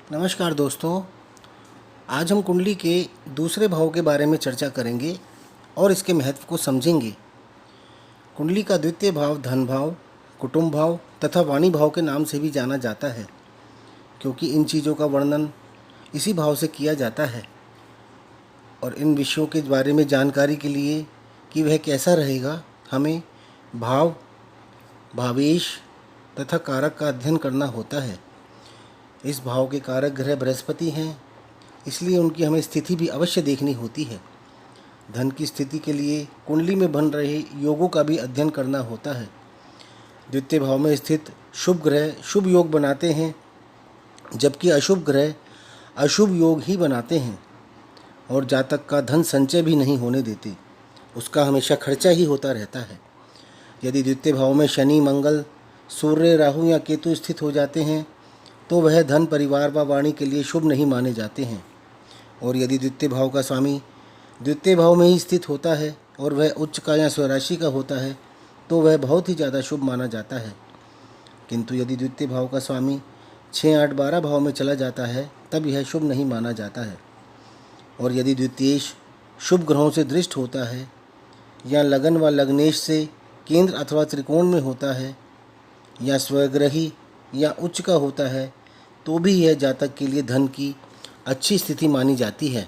नमस्कार दोस्तों। आज हम कुंडली के दूसरे भाव के बारे में चर्चा करेंगे और इसके महत्व को समझेंगे। कुंडली का द्वितीय भाव धन भाव, कुटुंब भाव तथा वाणी भाव के नाम से भी जाना जाता है, क्योंकि इन चीज़ों का वर्णन इसी भाव से किया जाता है। और इन विषयों के बारे में जानकारी के लिए कि वह कैसा रहेगा, हमें भाव, भावेश तथा कारक का अध्ययन करना होता है। इस भाव के कारक ग्रह बृहस्पति हैं, इसलिए उनकी हमें स्थिति भी अवश्य देखनी होती है। धन की स्थिति के लिए कुंडली में बन रहे योगों का भी अध्ययन करना होता है। द्वितीय भाव में स्थित शुभ ग्रह शुभ योग बनाते हैं, जबकि अशुभ ग्रह अशुभ योग ही बनाते हैं और जातक का धन संचय भी नहीं होने देते, उसका हमेशा खर्चा ही होता रहता है। यदि द्वितीय भाव में शनि, मंगल, सूर्य, राहु या केतु स्थित हो जाते हैं तो वह धन, परिवार व वाणी के लिए शुभ नहीं माने जाते हैं। और यदि द्वितीय भाव का स्वामी द्वितीय भाव में ही स्थित होता है और वह उच्च का या स्वराशि का होता है तो वह बहुत ही ज़्यादा शुभ माना जाता है। किंतु यदि द्वितीय भाव का स्वामी 6, 8, 12 भाव में चला जाता है तब यह शुभ नहीं माना जाता है। और यदि द्वितीयेश शुभ ग्रहों से दृष्ट होता है या लगन व लग्नेश से केंद्र अथवा त्रिकोण में होता है या स्वग्रही या उच्च का होता है तो भी यह जातक के लिए धन की अच्छी स्थिति मानी जाती है।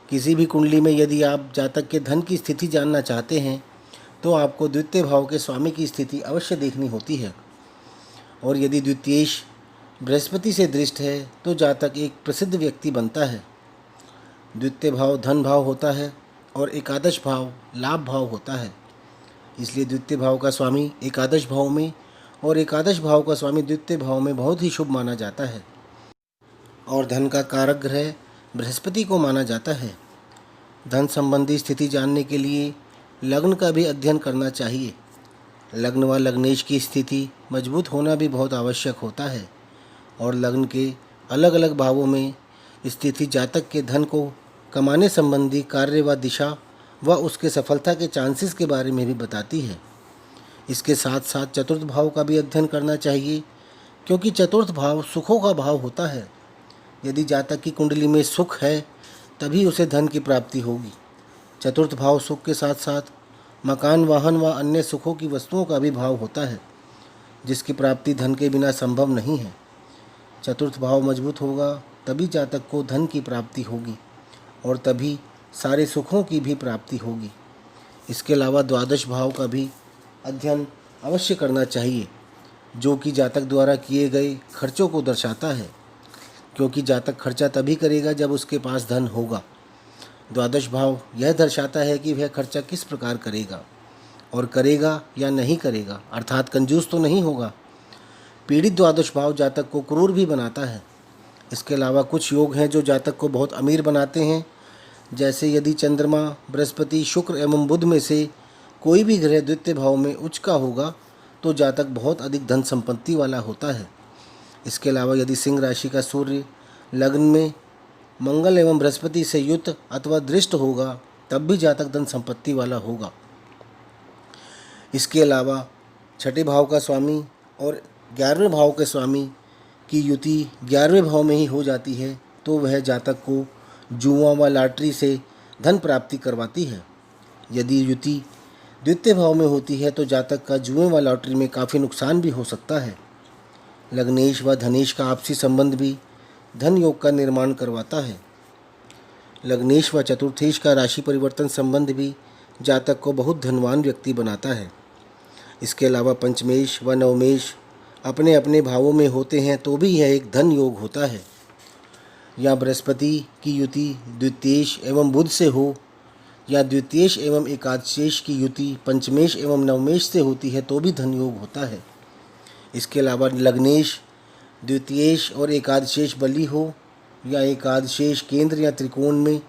किसी भी कुंडली में यदि आप जातक के धन की स्थिति जानना चाहते हैं तो आपको द्वितीय भाव के स्वामी की स्थिति अवश्य देखनी होती है। और यदि द्वितीयेश बृहस्पति से दृष्ट है तो जातक एक प्रसिद्ध व्यक्ति बनता है। द्वितीय भाव धन भाव होता है और एकादश भाव लाभ भाव होता है, इसलिए द्वितीय भाव का स्वामी एकादश भाव में और एकादश भाव का स्वामी द्वितीय भाव में बहुत ही शुभ माना जाता है। और धन का कारक ग्रह बृहस्पति को माना जाता है। धन संबंधी स्थिति जानने के लिए लग्न का भी अध्ययन करना चाहिए। लग्न व लग्नेश की स्थिति मजबूत होना भी बहुत आवश्यक होता है और लग्न के अलग अलग भावों में स्थिति जातक के धन को कमाने संबंधी कार्य व दिशा व उसके सफलता के चांसेस के बारे में भी बताती है। इसके साथ साथ चतुर्थ भाव का भी अध्ययन करना चाहिए, क्योंकि चतुर्थ भाव सुखों का भाव होता है। यदि जातक की कुंडली में सुख है तभी उसे धन की प्राप्ति होगी। चतुर्थ भाव सुख के साथ साथ मकान, वाहन व अन्य सुखों की वस्तुओं का भी भाव होता है, जिसकी प्राप्ति धन के बिना संभव नहीं है। चतुर्थ भाव मजबूत होगा तभी जातक को धन की प्राप्ति होगी और तभी सारे सुखों की भी प्राप्ति होगी। इसके अलावा द्वादश भाव का भी अध्ययन अवश्य करना चाहिए, जो कि जातक द्वारा किए गए खर्चों को दर्शाता है, क्योंकि जातक खर्चा तभी करेगा जब उसके पास धन होगा। द्वादश भाव यह दर्शाता है कि वह खर्चा किस प्रकार करेगा और करेगा या नहीं करेगा, अर्थात कंजूस तो नहीं होगा। पीड़ित द्वादश भाव जातक को क्रूर भी बनाता है। इसके अलावा कुछ योग हैं जो जातक को बहुत अमीर बनाते हैं, जैसे यदि चंद्रमा, बृहस्पति, शुक्र एवं बुध में से कोई भी ग्रह द्वितीय भाव में उच्च का होगा तो जातक बहुत अधिक धन संपत्ति वाला होता है। इसके अलावा यदि सिंह राशि का सूर्य लग्न में मंगल एवं बृहस्पति से युक्त अथवा दृष्ट होगा तब भी जातक धन संपत्ति वाला होगा। इसके अलावा छठे भाव का स्वामी और 11वें भाव के स्वामी की युति 11वें भाव में ही हो जाती है तो वह जातक को जुआ व लॉटरी से धन प्राप्ति करवाती है। यदि युति द्वितीय भाव में होती है तो जातक का जुए व लॉटरी में काफ़ी नुकसान भी हो सकता है। लग्नेश व धनेश का आपसी संबंध भी धन योग का निर्माण करवाता है। लग्नेश व चतुर्थेश का राशि परिवर्तन संबंध भी जातक को बहुत धनवान व्यक्ति बनाता है। इसके अलावा पंचमेश व नवमेश अपने अपने भावों में होते हैं तो भी यह एक धन योग होता है। या बृहस्पति की युति द्वितीयेश एवं बुध से हो या द्वितीयेश एवं एकादशेश की युति पंचमेश एवं नवमेश से होती है तो भी धन योग होता है। इसके अलावा लग्नेश, द्वितीयेश और एकादशेश बली हो या एकादशेश केंद्र या त्रिकोण में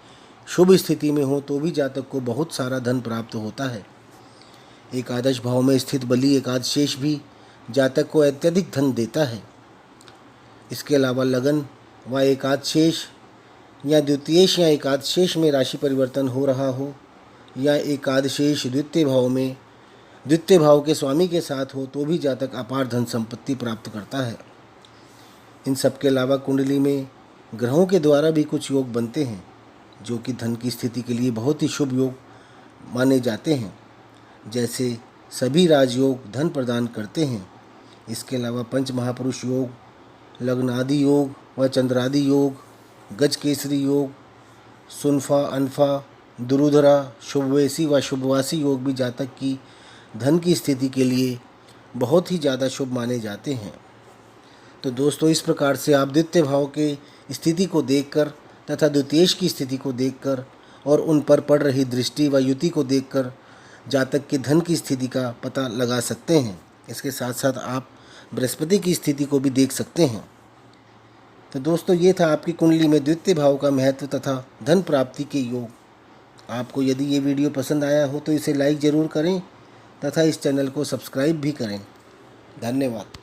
शुभ स्थिति में हो तो भी जातक को बहुत सारा धन प्राप्त होता है। एकादश भाव में स्थित बली एकादशेश भी जातक को अत्यधिक धन देता है। इसके अलावा लगन व एकादशेष या द्वितीयेश या एकादशेष में राशि परिवर्तन हो रहा हो या एकादशेष द्वितीय भाव में द्वितीय भाव के स्वामी के साथ हो तो भी जातक अपार धन संपत्ति प्राप्त करता है। इन सब के अलावा कुंडली में ग्रहों के द्वारा भी कुछ योग बनते हैं जो कि धन की स्थिति के लिए बहुत ही शुभ योग माने जाते हैं। जैसे सभी राजयोग धन प्रदान करते हैं। इसके अलावा पंच महापुरुष योग, लग्नादि योग व चंद्रादि योग, गजकेसरी योग, सुनफा अनफा, दुरुधरा, शुभवेशी व शुभवासी योग भी जातक की धन की स्थिति के लिए बहुत ही ज़्यादा शुभ माने जाते हैं। तो दोस्तों, इस प्रकार से आप द्वितीय भाव के स्थिति को देखकर तथा द्वितीयेश की स्थिति को देखकर और उन पर पड़ रही दृष्टि व युति को देखकर जातक के धन की स्थिति का पता लगा सकते हैं। इसके साथ साथ आप बृहस्पति की स्थिति को भी देख सकते हैं। तो दोस्तों, ये था आपकी कुंडली में द्वितीय भाव का महत्व तथा धन प्राप्ति के योग। आपको यदि ये वीडियो पसंद आया हो तो इसे लाइक ज़रूर करें तथा इस चैनल को सब्सक्राइब भी करें। धन्यवाद।